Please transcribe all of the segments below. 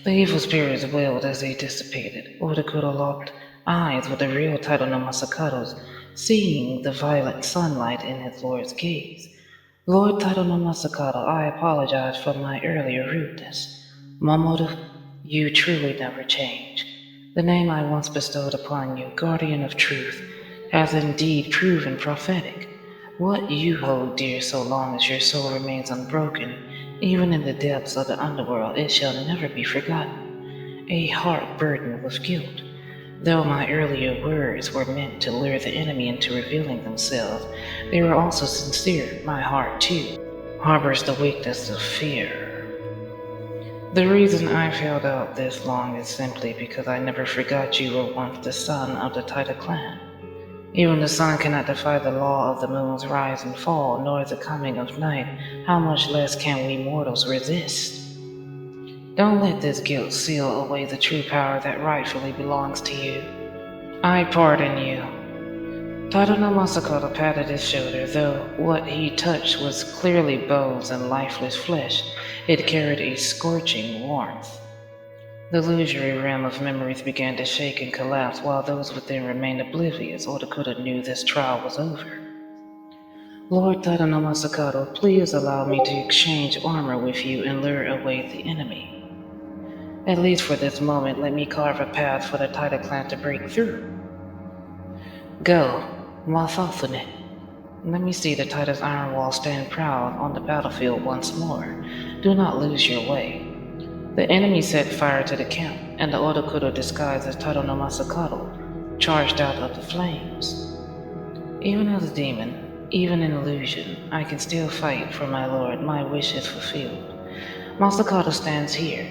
The evil spirits wailed as they dissipated. Odokuro locked eyes with the real Taito no Masakato's, seeing the violet sunlight in his lord's gaze. Lord Taito no Masakato, I apologize for my earlier rudeness. Mamoru, you truly never change. The name I once bestowed upon you, Guardian of Truth, has indeed proven prophetic. What you hold dear so long as your soul remains unbroken, even in the depths of the underworld, it shall never be forgotten. A heart burdened with guilt. Though my earlier words were meant to lure the enemy into revealing themselves, they were also sincere. My heart, too, harbors the weakness of fear. The reason I've held out this long is simply because I never forgot you were once the son of the Taita clan. Even the sun cannot defy the law of the moon's rise and fall, nor the coming of night. How much less can we mortals resist? Don't let this guilt seal away the true power that rightfully belongs to you. I pardon you. Taito no Masakoto patted his shoulder, though what he touched was clearly bones and lifeless flesh. It carried a scorching warmth. The illusory realm of memories began to shake and collapse, while those within remained oblivious. Odokuro knew this trial was over. Lord Taito no Masakato, please allow me to exchange armor with you and lure away the enemy. At least for this moment, let me carve a path for the Taita clan to break through. Go, Mathofune. Let me see the Taita's iron wall stand proud on the battlefield once more. Do not lose your way. The enemy set fire to the camp, and the Odokuro disguised as Taito no Masakato charged out of the flames. Even as a demon, even in illusion, I can still fight for my lord. My wish is fulfilled. Masakato stands here.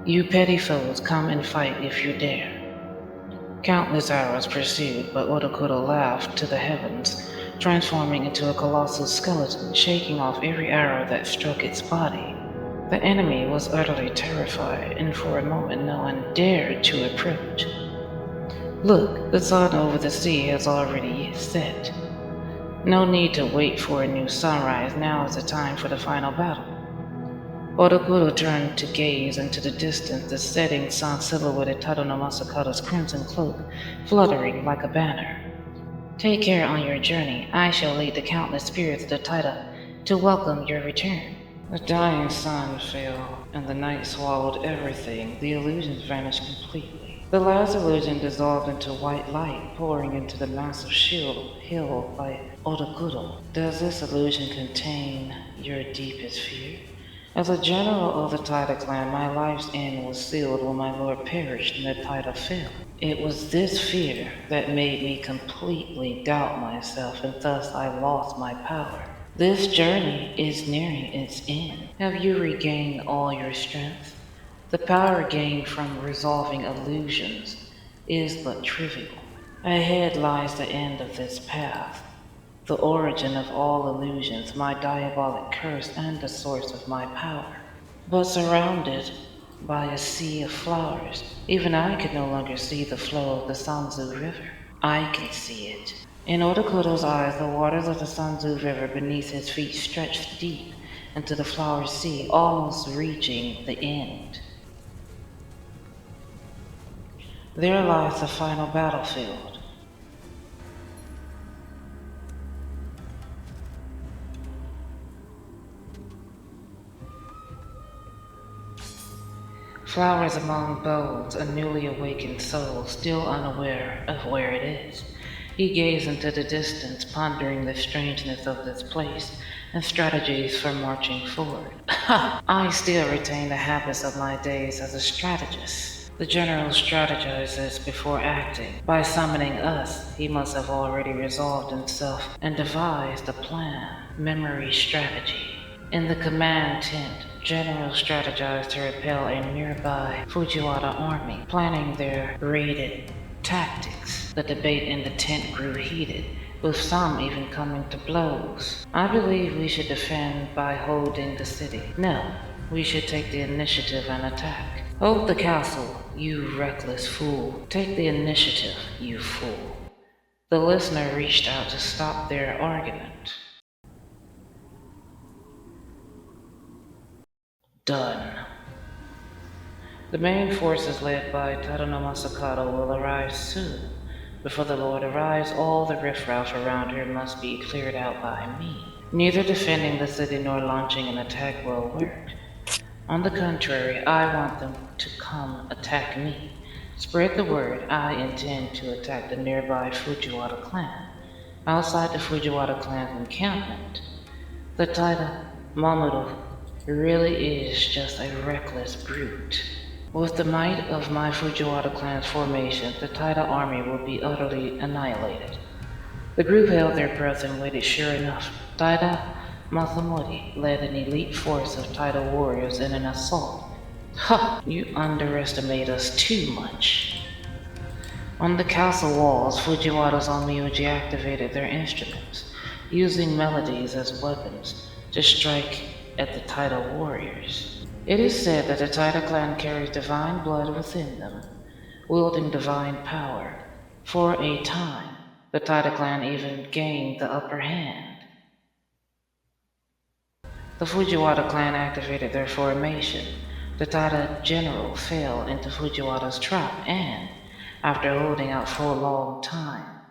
You petty foes, come and fight if you dare. Countless arrows pursued, but Odokuro laughed to the heavens, transforming into a colossal skeleton, shaking off every arrow that struck its body. The enemy was utterly terrified, and for a moment no one dared to approach. Look, the sun over the sea has already set. No need to wait for a new sunrise. Now is the time for the final battle. Odokuro turned to gaze into the distance. The setting sun silhouetted Taito no Masakato's crimson cloak, fluttering like a banner. Take care on your journey. I shall lead the countless spirits of the Taita to welcome your return. The dying sun fell, and the night swallowed everything. The illusions vanished completely. The last illusion dissolved into white light, pouring into the massive shield held by Odokuro. Does this illusion contain your deepest fear? As a general of the Taita clan, my life's end was sealed when my lord perished and the Taita fell. It was this fear that made me completely doubt myself, and thus I lost my power. This journey is nearing its end. Have you regained all your strength? The power gained from resolving illusions is but trivial. Ahead lies the end of this path, the origin of all illusions, my diabolic curse, and the source of my power. But surrounded by a sea of flowers, even I could no longer see the flow of the Sanzu River. I can see it. In Odokuro's eyes, the waters of the Sanzu River beneath his feet stretched deep into the flower sea, almost reaching the end. There lies the final battlefield. Flowers among bones, a newly awakened soul, still unaware of where it is. He gazed into the distance, pondering the strangeness of this place and strategies for marching forward. I still retain the habits of my days as a strategist. The general strategizes before acting. By summoning us, he must have already resolved himself and devised a plan, memory strategy. In the command tent, generals strategized to repel a nearby Fujiwara army, planning their raided tactics. The debate in the tent grew heated, with some even coming to blows. I believe we should defend by holding the city. No, we should take the initiative and attack. Hold the castle, you reckless fool. Take the initiative, you fool. The listener reached out to stop their argument. Done. The main forces led by Tadano Masakato will arrive soon. Before the Lord arrives, all the riffraff around here must be cleared out by me. Neither defending the city nor launching an attack will work. On the contrary, I want them to come attack me. Spread the word I intend to attack the nearby Fujiwara clan. Outside the Fujiwara clan's encampment, the Taira Mamoru really is just a reckless brute. With the might of my Fujiwara clan's formation, the Taira army will be utterly annihilated. The group held their breath and waited. Sure enough, Taira Masamori led an elite force of Taira warriors in an assault. Ha! You underestimate us too much. On the castle walls, Fujiwara's Onmyoji activated their instruments, using melodies as weapons to strike at the Taira warriors. It is said that the Taira clan carries divine blood within them, wielding divine power. For a time, the Taira clan even gained the upper hand. The Fujiwara clan activated their formation. The Taira general fell into Fujiwara's trap and, after holding out for a long time,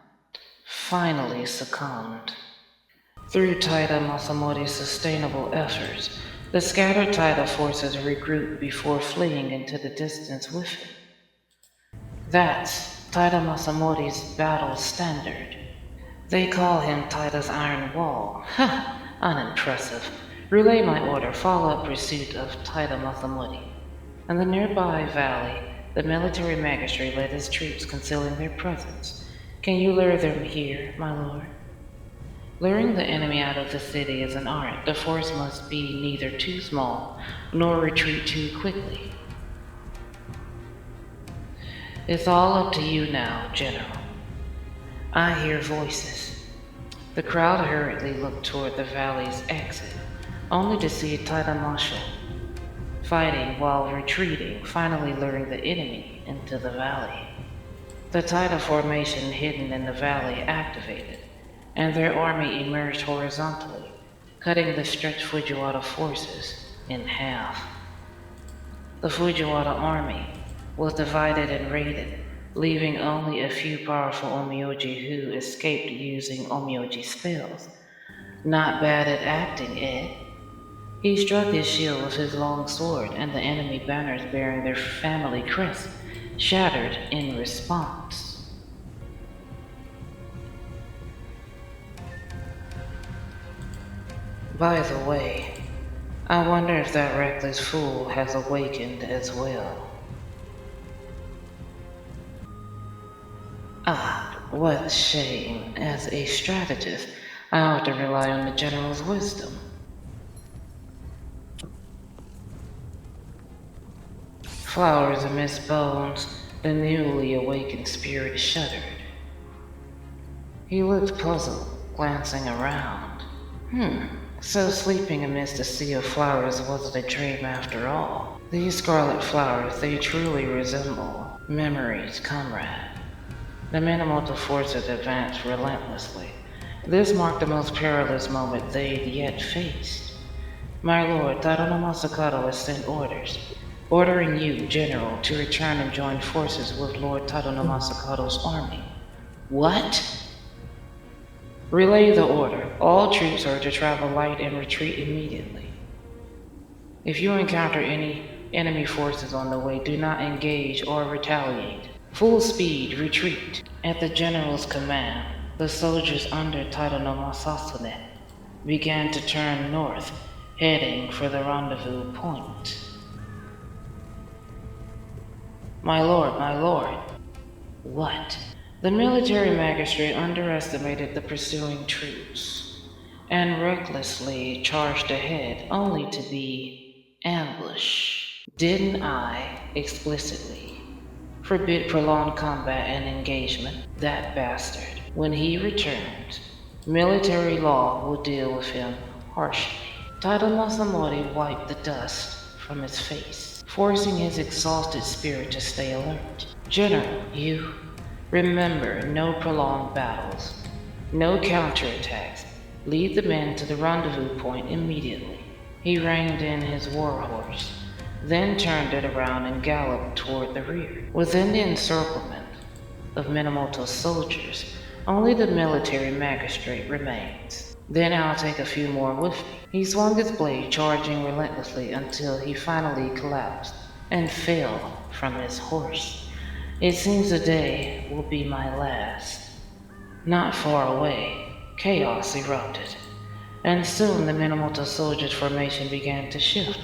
finally succumbed. Through Taira Masamori's sustainable efforts, the scattered Taira forces regrouped before fleeing into the distance with him. That's Taira Masamori's battle standard. They call him Taira's Iron Wall. Ha! Unimpressive. Relay my order, follow up pursuit of Taira Masamori. In the nearby valley, the military magistrate led his troops concealing their presence. Can you lure them here, my lord? Luring the enemy out of the city is an art. The force must be neither too small nor retreat too quickly. It's all up to you now, General. I hear voices. The crowd hurriedly looked toward the valley's exit, only to see Taira Marshal fighting while retreating, finally luring the enemy into the valley. The Taira formation hidden in the valley activated, and their army emerged horizontally, cutting the stretched Fujiwara forces in half. The Fujiwara army was divided and raided, leaving only a few powerful Onmyoji who escaped using Onmyoji spells. Not bad at acting, eh? He struck his shield with his long sword, and the enemy banners bearing their family crest shattered in response. By the way, I wonder if that reckless fool has awakened as well. Ah, what a shame. As a strategist, I ought to rely on the general's wisdom. Flowers amidst bones, the newly awakened spirit shuddered. He looked puzzled, glancing around. So sleeping amidst a sea of flowers wasn't a dream after all. These scarlet flowers, they truly resemble memories, comrade. The Minamoto forces advanced relentlessly. This marked the most perilous moment they'd yet faced. My lord, Tadano Masakato has sent orders, ordering you, General, to return and join forces with Lord Tadano Masakato's army. What? Relay the order. All troops are to travel light and retreat immediately. If you encounter any enemy forces on the way, do not engage or retaliate. Full speed, retreat. At the general's command, the soldiers under Tadano Masasune began to turn north, heading for the rendezvous point. My lord, my lord. What? The military magistrate underestimated the pursuing troops and recklessly charged ahead, only to be ambushed. Didn't I explicitly forbid prolonged combat and engagement? That bastard. When he returns, military law will deal with him harshly. Taira Masamori wiped the dust from his face, forcing his exhausted spirit to stay alert. General, you remember, no prolonged battles, no counterattacks. Lead the men to the rendezvous point immediately. He reined in his warhorse, then turned it around and galloped toward the rear. Within the encirclement of Minamoto's soldiers, only the military magistrate remains. Then I'll take a few more with me. He swung his blade, charging relentlessly until he finally collapsed and fell from his horse. It seems today will be my last. Not far away, chaos erupted, and soon the Minamoto soldiers' formation began to shift,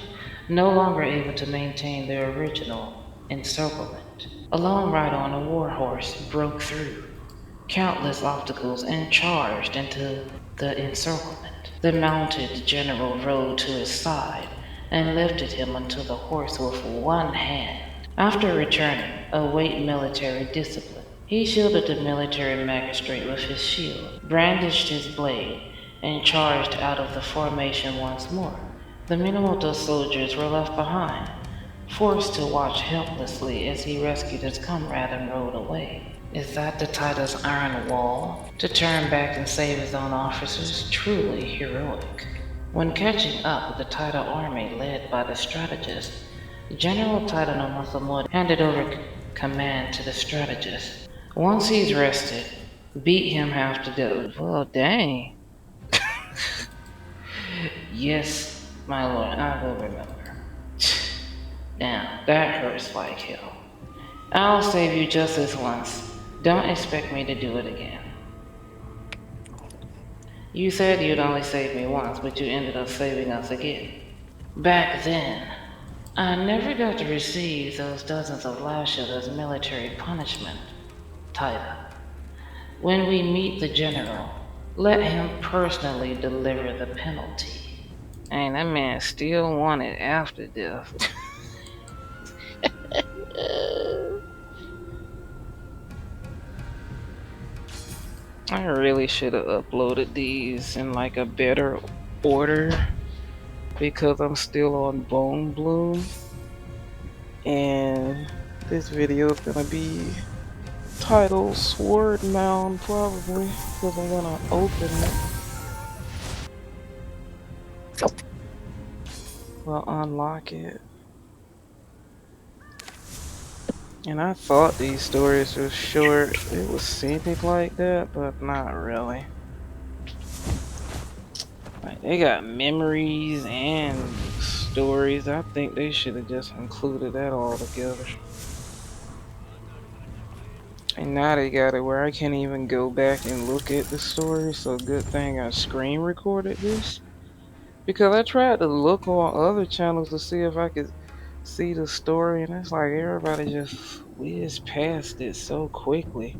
no longer able to maintain their original encirclement. A lone rider on a war horse broke through countless obstacles and charged into the encirclement. The mounted general rode to his side and lifted him onto the horse with one hand. After returning, await military discipline. He shielded the military magistrate with his shield, brandished his blade, and charged out of the formation once more. The Minamoto soldiers were left behind, forced to watch helplessly as he rescued his comrade and rode away. Is that the Taita's iron wall? To turn back and save his own officers? Truly heroic. When catching up with the Taita army led by the strategist, General Taita no Masamori handed over command to the strategist. Once he's rested, beat him half to death. Well, dang. Yes, my lord, I will remember. Now, that hurts like hell. I'll save you just this once. Don't expect me to do it again. You said you'd only save me once, but you ended up saving us again. Back then, I never got to receive those dozens of lashes as military punishment, Taita. When we meet the general, let him personally deliver the penalty. And that man still wanted after death. I really should have uploaded these in like a better order because I'm still on Bonebloom, and this video is gonna be titled Sword Mound probably because I'm gonna open it. Well, unlock it. And I thought these stories were short. It was seeming like that, but not really. Like, they got memories and stories. I think they should have just included that all together. And now they got it where I can't even go back and look at the story, so good thing I screen recorded this. Because I tried to look on other channels to see if I could see the story, and it's like everybody just whizzed past it so quickly.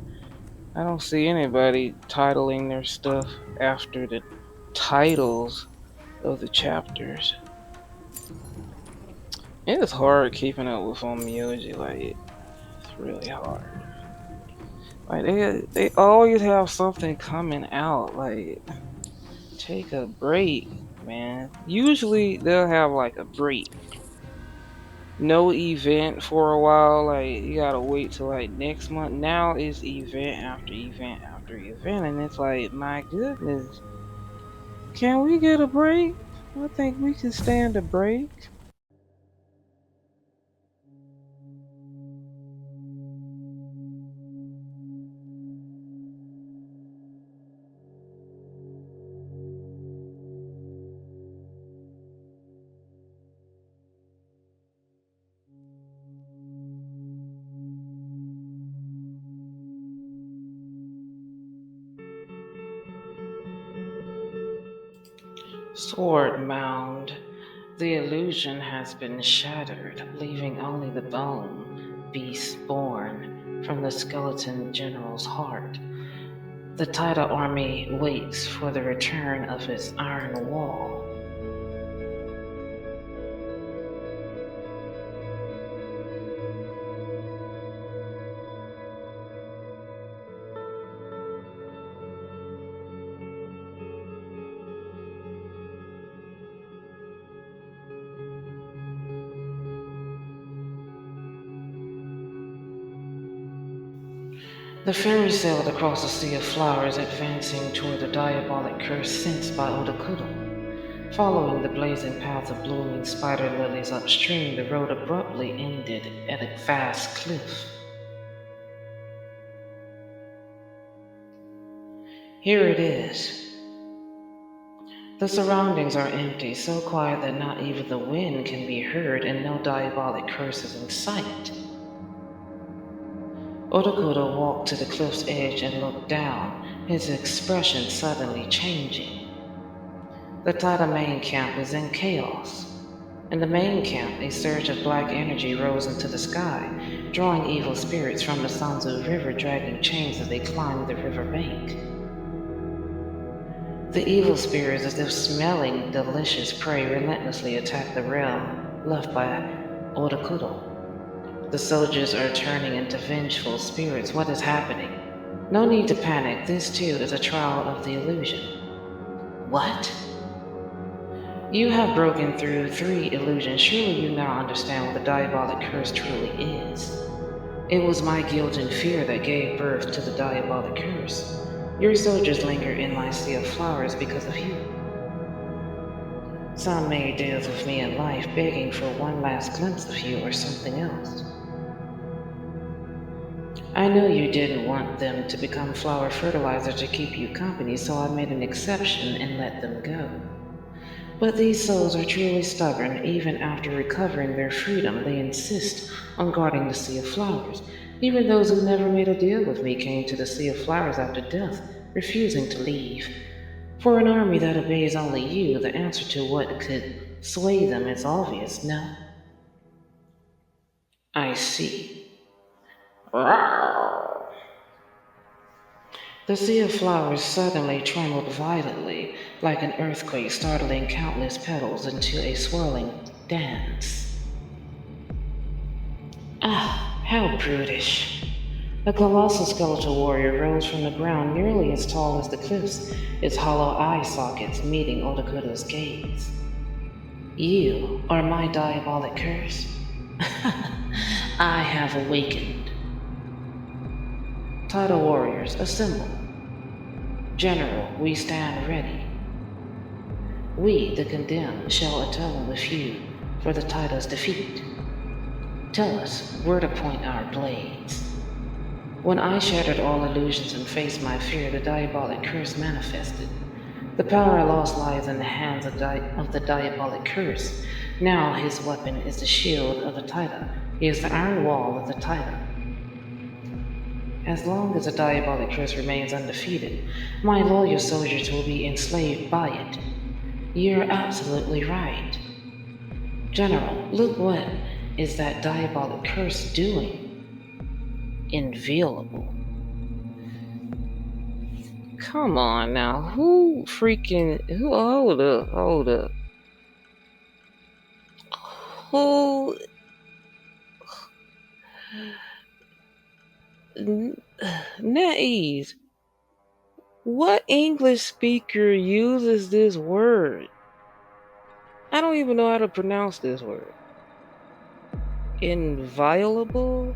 I don't see anybody titling their stuff after the titles of the chapters. It is hard keeping up with Onmyoji, like it's really hard. Like they always have something coming out, like take a break, man. Usually they'll have like a break. No event for a while, like you gotta wait till like next month. Now it's event after event after event, and it's like, my goodness, can we get a break? I think we can stand a break. Sword Mound. The illusion has been shattered, leaving only the bone, beast born from the skeleton general's heart. The Taita army waits for the return of its iron wall. The ferry sailed across a sea of flowers, advancing toward the diabolic curse sensed by Odokuro. Following the blazing path of blooming spider lilies upstream, the road abruptly ended at a vast cliff. Here it is. The surroundings are empty, so quiet that not even the wind can be heard and no diabolic curse is in sight. Odokuro walked to the cliff's edge and looked down, his expression suddenly changing. The Taida main camp is in chaos. In the main camp, a surge of black energy rose into the sky, drawing evil spirits from the Sanzu River, dragging chains as they climbed the river bank. The evil spirits, as if smelling delicious prey, relentlessly attack the realm left by Odokuro. The soldiers are turning into vengeful spirits. What is happening? No need to panic. This too is a trial of the illusion. What? You have broken through 3 illusions. Surely you now understand what the diabolic curse truly is. It was my guilt and fear that gave birth to the diabolic curse. Your soldiers linger in my sea of flowers because of you. Some made deals with me in life, begging for one last glimpse of you or something else. I know you didn't want them to become flower fertilizer to keep you company, so I made an exception and let them go. But these souls are truly stubborn. Even after recovering their freedom, they insist on guarding the Sea of Flowers. Even those who never made a deal with me came to the Sea of Flowers after death, refusing to leave. For an army that obeys only you, the answer to what could sway them is obvious, no? I see. The Sea of Flowers suddenly trembled violently, like an earthquake, startling countless petals into a swirling dance. Ah, how brutish. A colossal skeletal warrior rose from the ground nearly as tall as the cliffs, its hollow eye sockets meeting Odokuro's gaze. You are my diabolic curse. I have awakened. Tidal warriors, assemble. General, we stand ready. We, the condemned, shall atone with you for the Taida's defeat. Tell us where to point our blades. When I shattered all illusions and faced my fear, the diabolic curse manifested. The power I lost lies in the hands of the diabolic curse. Now his weapon is the shield of the Taida. He is the iron wall of the Taida. As long as the diabolic curse remains undefeated, my loyal soldiers will be enslaved by it. You're absolutely right. General, look what is that diabolic curse doing? Inviolable. Come on now, hold up. Who, NetEase, what English speaker uses this word? I don't even know how to pronounce this word. Inviolable?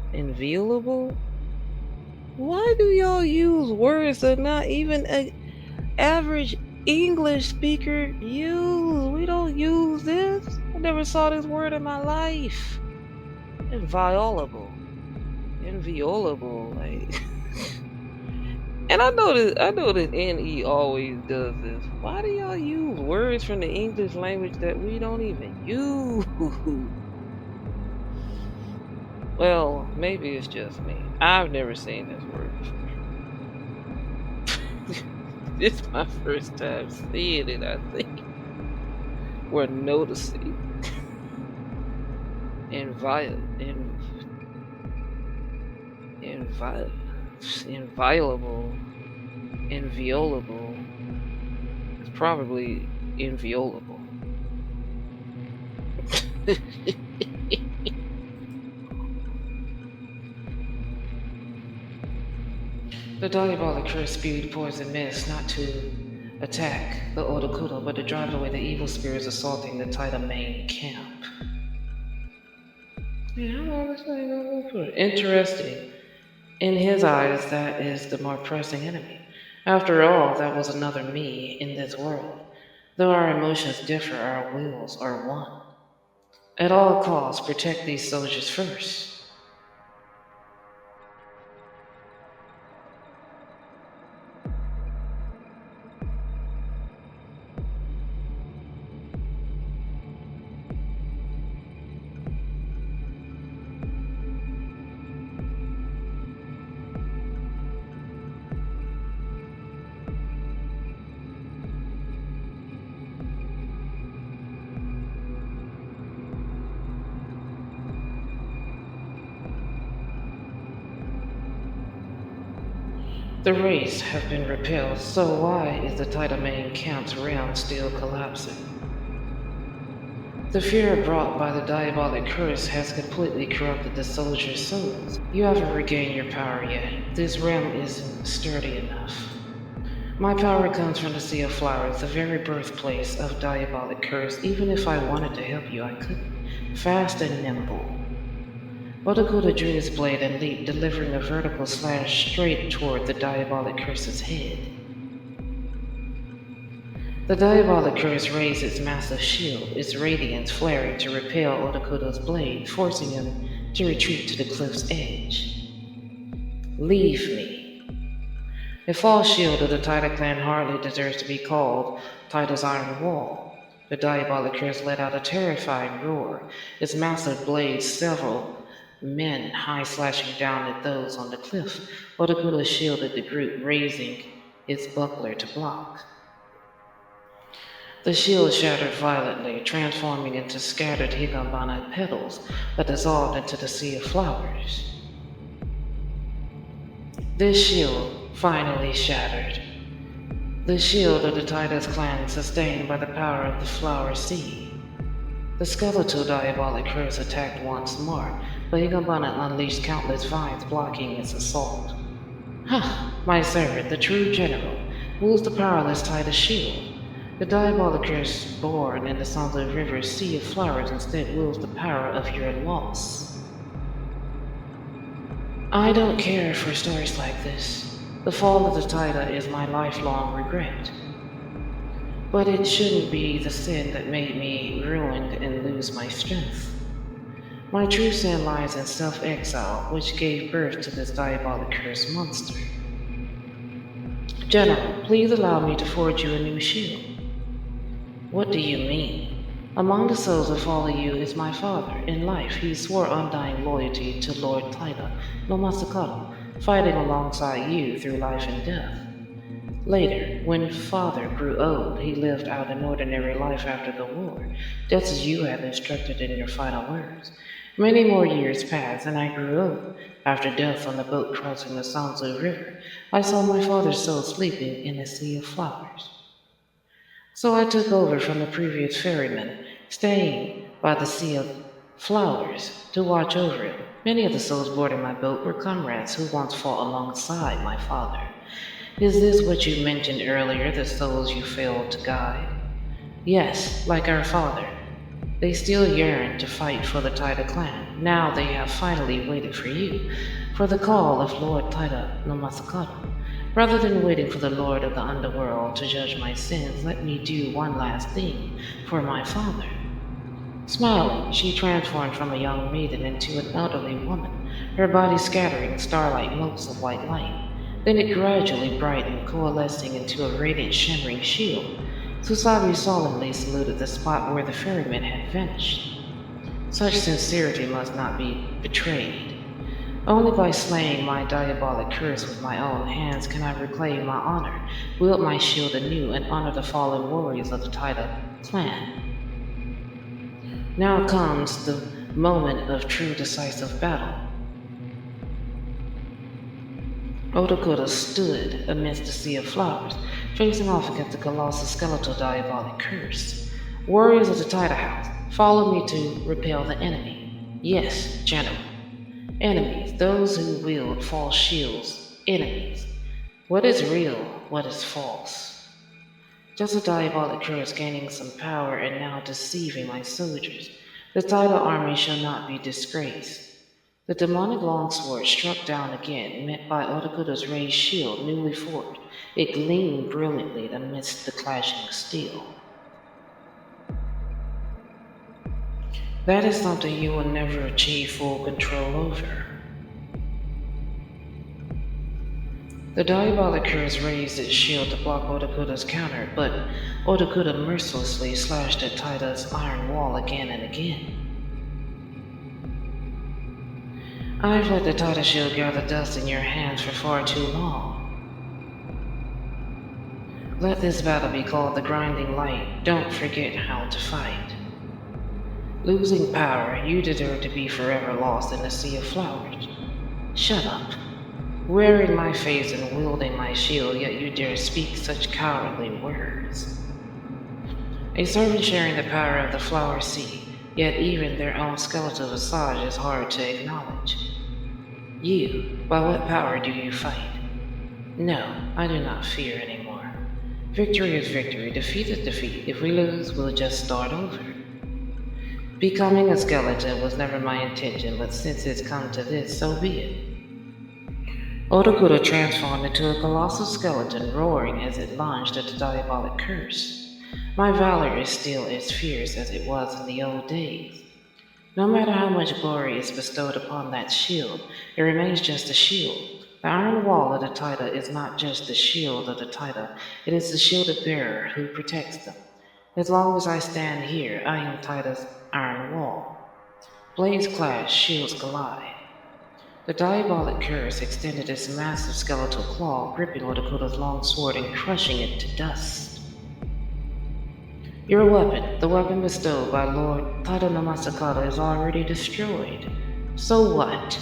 Why do y'all use words that not even an average English speaker use? We don't use this. I never saw this word in my life. Inviolable. Like and I know that NE always does this. Why do y'all use words from the English language that we don't even use? Well, maybe it's just me. I've never seen this word before. This is my first time seeing it, I think. We're noticing. Inviolable. It's probably inviolable. The diabolic curse spewed poison mist not to attack the Odokuro, but to drive away the evil spirits assaulting the Taida main camp. Interesting. In his eyes, that is the more pressing enemy. After all, that was another me in this world. Though our emotions differ, our wills are one. At all costs, protect these soldiers first. The race have been repelled, so why is the Titamane camp's realm still collapsing? The fear brought by the diabolic curse has completely corrupted the soldiers' souls. You haven't regained your power yet. This realm isn't sturdy enough. My power comes from the Sea of Flowers, the very birthplace of diabolic curse. Even if I wanted to help you, I couldn't. Fast and nimble. Odokuro drew his blade and leaped, delivering a vertical slash straight toward the diabolic curse's head. The diabolic curse raised its massive shield, its radiance flaring to repel Odokuro's blade, forcing him to retreat to the cliff's edge. Leave me. A false shield of the Taita clan hardly deserves to be called Taita's Iron Wall. The diabolic curse let out a terrifying roar, its massive blades several men high slashing down at those on the cliff. Odokuro shielded the group, raising its buckler to block. The shield shattered violently, transforming into scattered higambana petals that dissolved into the sea of flowers. This shield finally shattered. The shield of the Titus clan sustained by the power of the flower sea. The skeletal diabolic curse attacked once more, but Higambana unleashed countless vines blocking its assault. Ha! My servant, the true general, wields the powerless Titus shield. The diabolic curse born in the Sanzo River's sea of flowers instead wields the power of your loss. I don't care for stories like this. The fall of the Taita is my lifelong regret. But it shouldn't be the sin that made me ruined and lose my strength. My true sin lies in self-exile, which gave birth to this diabolic cursed monster. General, please allow me to forge you a new shield. What do you mean? Among the souls that follow you is my father. In life, he swore undying loyalty to Lord Taita no Masakado, fighting alongside you through life and death. Later, when father grew old, he lived out an ordinary life after the war, just as you had instructed in your final words. Many more years passed, and I grew old. After death on the boat crossing the Sanzo River, I saw my father's soul sleeping in a sea of flowers. So I took over from the previous ferryman, staying by the sea of flowers to watch over him. Many of the souls boarding my boat were comrades who once fought alongside my father. Is this what you mentioned earlier, the souls you failed to guide? Yes, like our father. They still yearn to fight for the Taita clan. Now they have finally waited for you, for the call of Lord Taita no Masakado. Rather than waiting for the Lord of the Underworld to judge my sins, let me do one last thing for my father. Smiling, she transformed from a young maiden into an elderly woman, her body scattering starlight motes of white light. Then it gradually brightened, coalescing into a radiant shimmering shield. Susabi solemnly saluted the spot where the ferryman had vanished. Such sincerity must not be betrayed. Only by slaying my diabolic curse with my own hands can I reclaim my honor, wield my shield anew, and honor the fallen warriors of the Taita clan. Now comes the moment of true decisive battle. Odokuro stood amidst the sea of flowers, facing off against the colossal skeletal diabolic curse. Warriors of the Taita house, follow me to repel the enemy. Yes, general. Enemies, those who wield false shields. Enemies. What is real, what is false? Just a diabolic curse gaining some power and now deceiving my soldiers. The Taita army shall not be disgraced. The demonic longsword struck down again, met by Odokuro's raised shield newly forged. It gleamed brilliantly amidst the clashing steel. That is something you will never achieve full control over. The diabolic curse raised its shield to block Odakuda's counter, but Odakuda mercilessly slashed at Taida's iron wall again and again. I've let the Taida shield gather dust in your hands for far too long. Let this battle be called the grinding light. Don't forget how to fight. Losing power, you deserve to be forever lost in a sea of flowers. Shut up. Wearing my face and wielding my shield, yet you dare speak such cowardly words. A servant sharing the power of the flower sea, yet even their own skeletal visage is hard to acknowledge. You, by what power do you fight? No, I do not fear anymore. Victory is victory, defeat is defeat. If we lose, we'll just start over. Becoming a skeleton was never my intention, but since it's come to this, so be it. Odokuro transformed into a colossal skeleton, roaring as it lunged at the diabolic curse. My valor is still as fierce as it was in the old days. No matter how much glory is bestowed upon that shield, it remains just a shield. The iron wall of the Taida is not just the shield of the Taida, it is the shielded bearer who protects them. As long as I stand here, I am Taida's iron wall. Blades clash, shields collide. The diabolic curse extended its massive skeletal claw, gripping Odakuda's long sword and crushing it to dust. Your weapon, the weapon bestowed by Lord Taida no Masakado, is already destroyed. So what?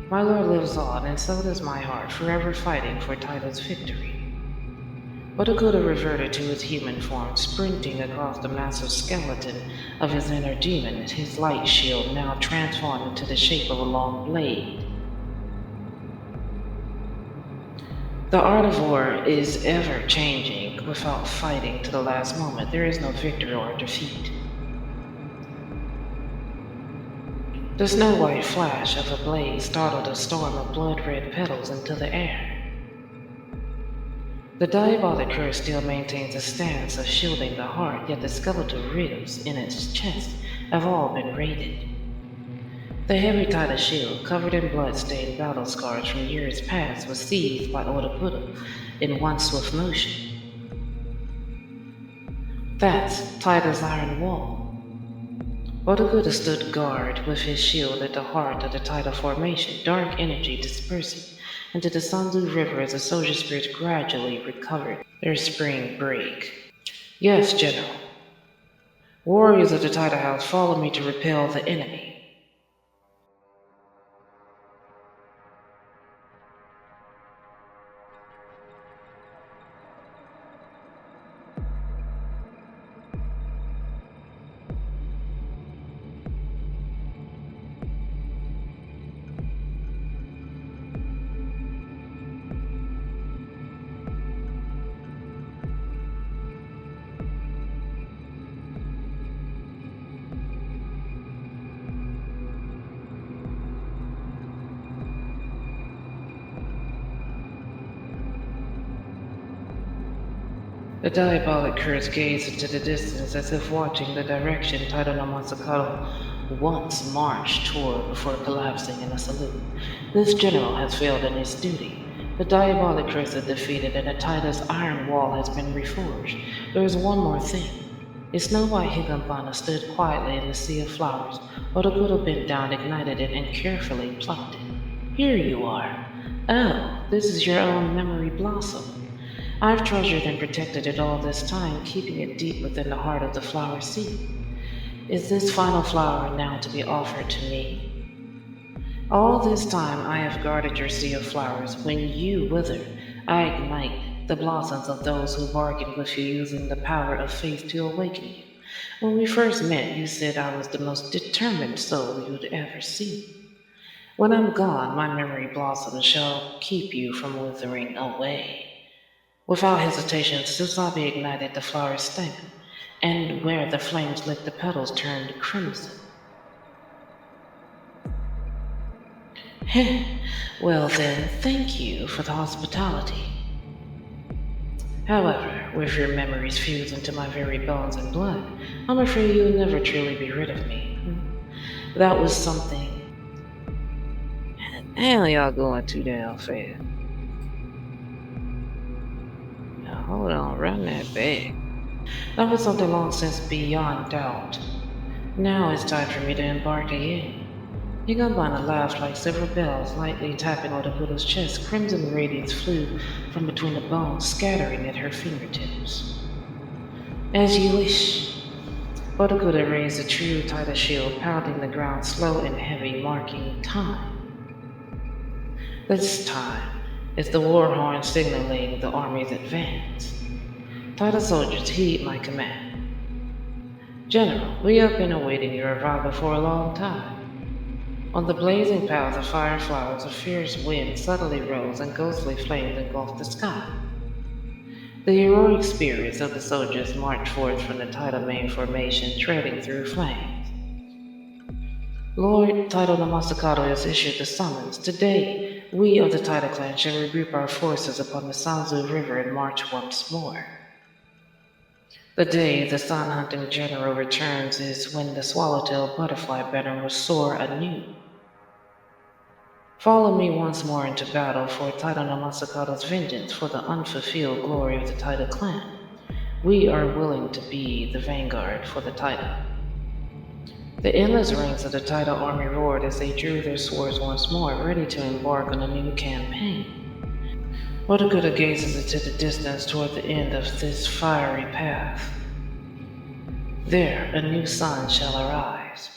My lord lives on, and so does my heart, forever fighting for Taida's victory. Odokuro reverted to his human form, sprinting across the massive skeleton of his inner demon, his light shield now transformed into the shape of a long blade. The art of war is ever changing. Without fighting to the last moment, there is no victory or defeat. The snow-white flash of a blade startled a storm of blood-red petals into the air. The diabolic curse still maintains a stance of shielding the heart, yet the skeletal ribs in its chest have all been raided. The heavy Taida shield, covered in blood-stained battle scars from years past, was seized by Odokuro in one swift motion. That's Taida's iron wall. Odokuro stood guard with his shield at the heart of the Taida formation, dark energy dispersing into the Sanzu River as the soldier spirits gradually recovered their spring break. Yes, General. Warriors of the Taida House, follow me to repel the enemy. The diabolic curse gazed into the distance as if watching the direction Taida no Masakado once marched toward before collapsing in a salute. This general has failed in his duty. The diabolic curse is defeated and the Taida's iron wall has been reforged. There is one more thing. A snow-white higambana stood quietly in the sea of flowers. Odokuro bent down, ignited it, and carefully plucked it. Here you are. Oh, this is your own memory blossom. I've treasured and protected it all this time, keeping it deep within the heart of the flower sea. Is this final flower now to be offered to me? All this time I have guarded your sea of flowers. When you wither, I ignite the blossoms of those who bargained with you using the power of faith to awaken you. When we first met, you said I was the most determined soul you'd ever see. When I'm gone, my memory blossoms shall keep you from withering away. Without hesitation, Susabe ignited the flower's stem, and where the flames lit the petals turned crimson. Well then, thank you for the hospitality. However, with your memories fused into my very bones and blood, I'm afraid you'll never truly be rid of me. That was something. Hell, y'all going too damn fast. Now, hold on, run that back. That was something long since beyond doubt. Now it's time for me to embark again. Higambana laughed like several bells, lightly tapping Odakuro's chest. Crimson radiance flew from between the bones, scattering at her fingertips. As you wish. Odokuro raised a true Taita shield, pounding the ground slow and heavy, marking time. This time, it's the war horn signaling the army's advance. Taita soldiers, heed my command. General, we have been awaiting your arrival for a long time. On the blazing paths of fireflies, a fierce wind suddenly rose and ghostly flames engulfed the sky. The heroic spirits of the soldiers marched forth from the Taita main formation, treading through flames. Lord Taito no Masakato has issued the summons. Today, we of the Taita clan shall regroup our forces upon the Sanzu River and march once more. The day the sun-hunting general returns is when the swallowtail butterfly banner will soar anew. Follow me once more into battle for Taito no Masakato's vengeance, for the unfulfilled glory of the Taita clan. We are willing to be the vanguard for the Taita. The endless ranks of the Taita army roared as they drew their swords once more, ready to embark on a new campaign. Odokuro gazes into the distance toward the end of this fiery path. There, a new sun shall arise.